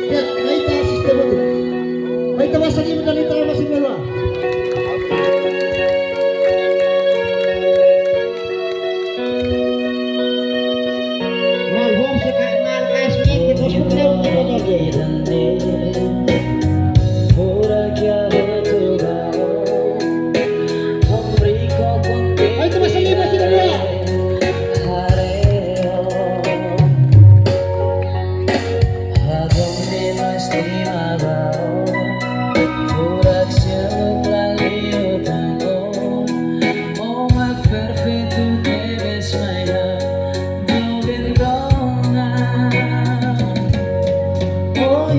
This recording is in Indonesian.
Ket, naita sistema tu. Naita masaki mo naita masih mewa. Mal hom se ka mal kasmi ke bosku leu ke bodoge. Naita masaki masih mewa. Oh,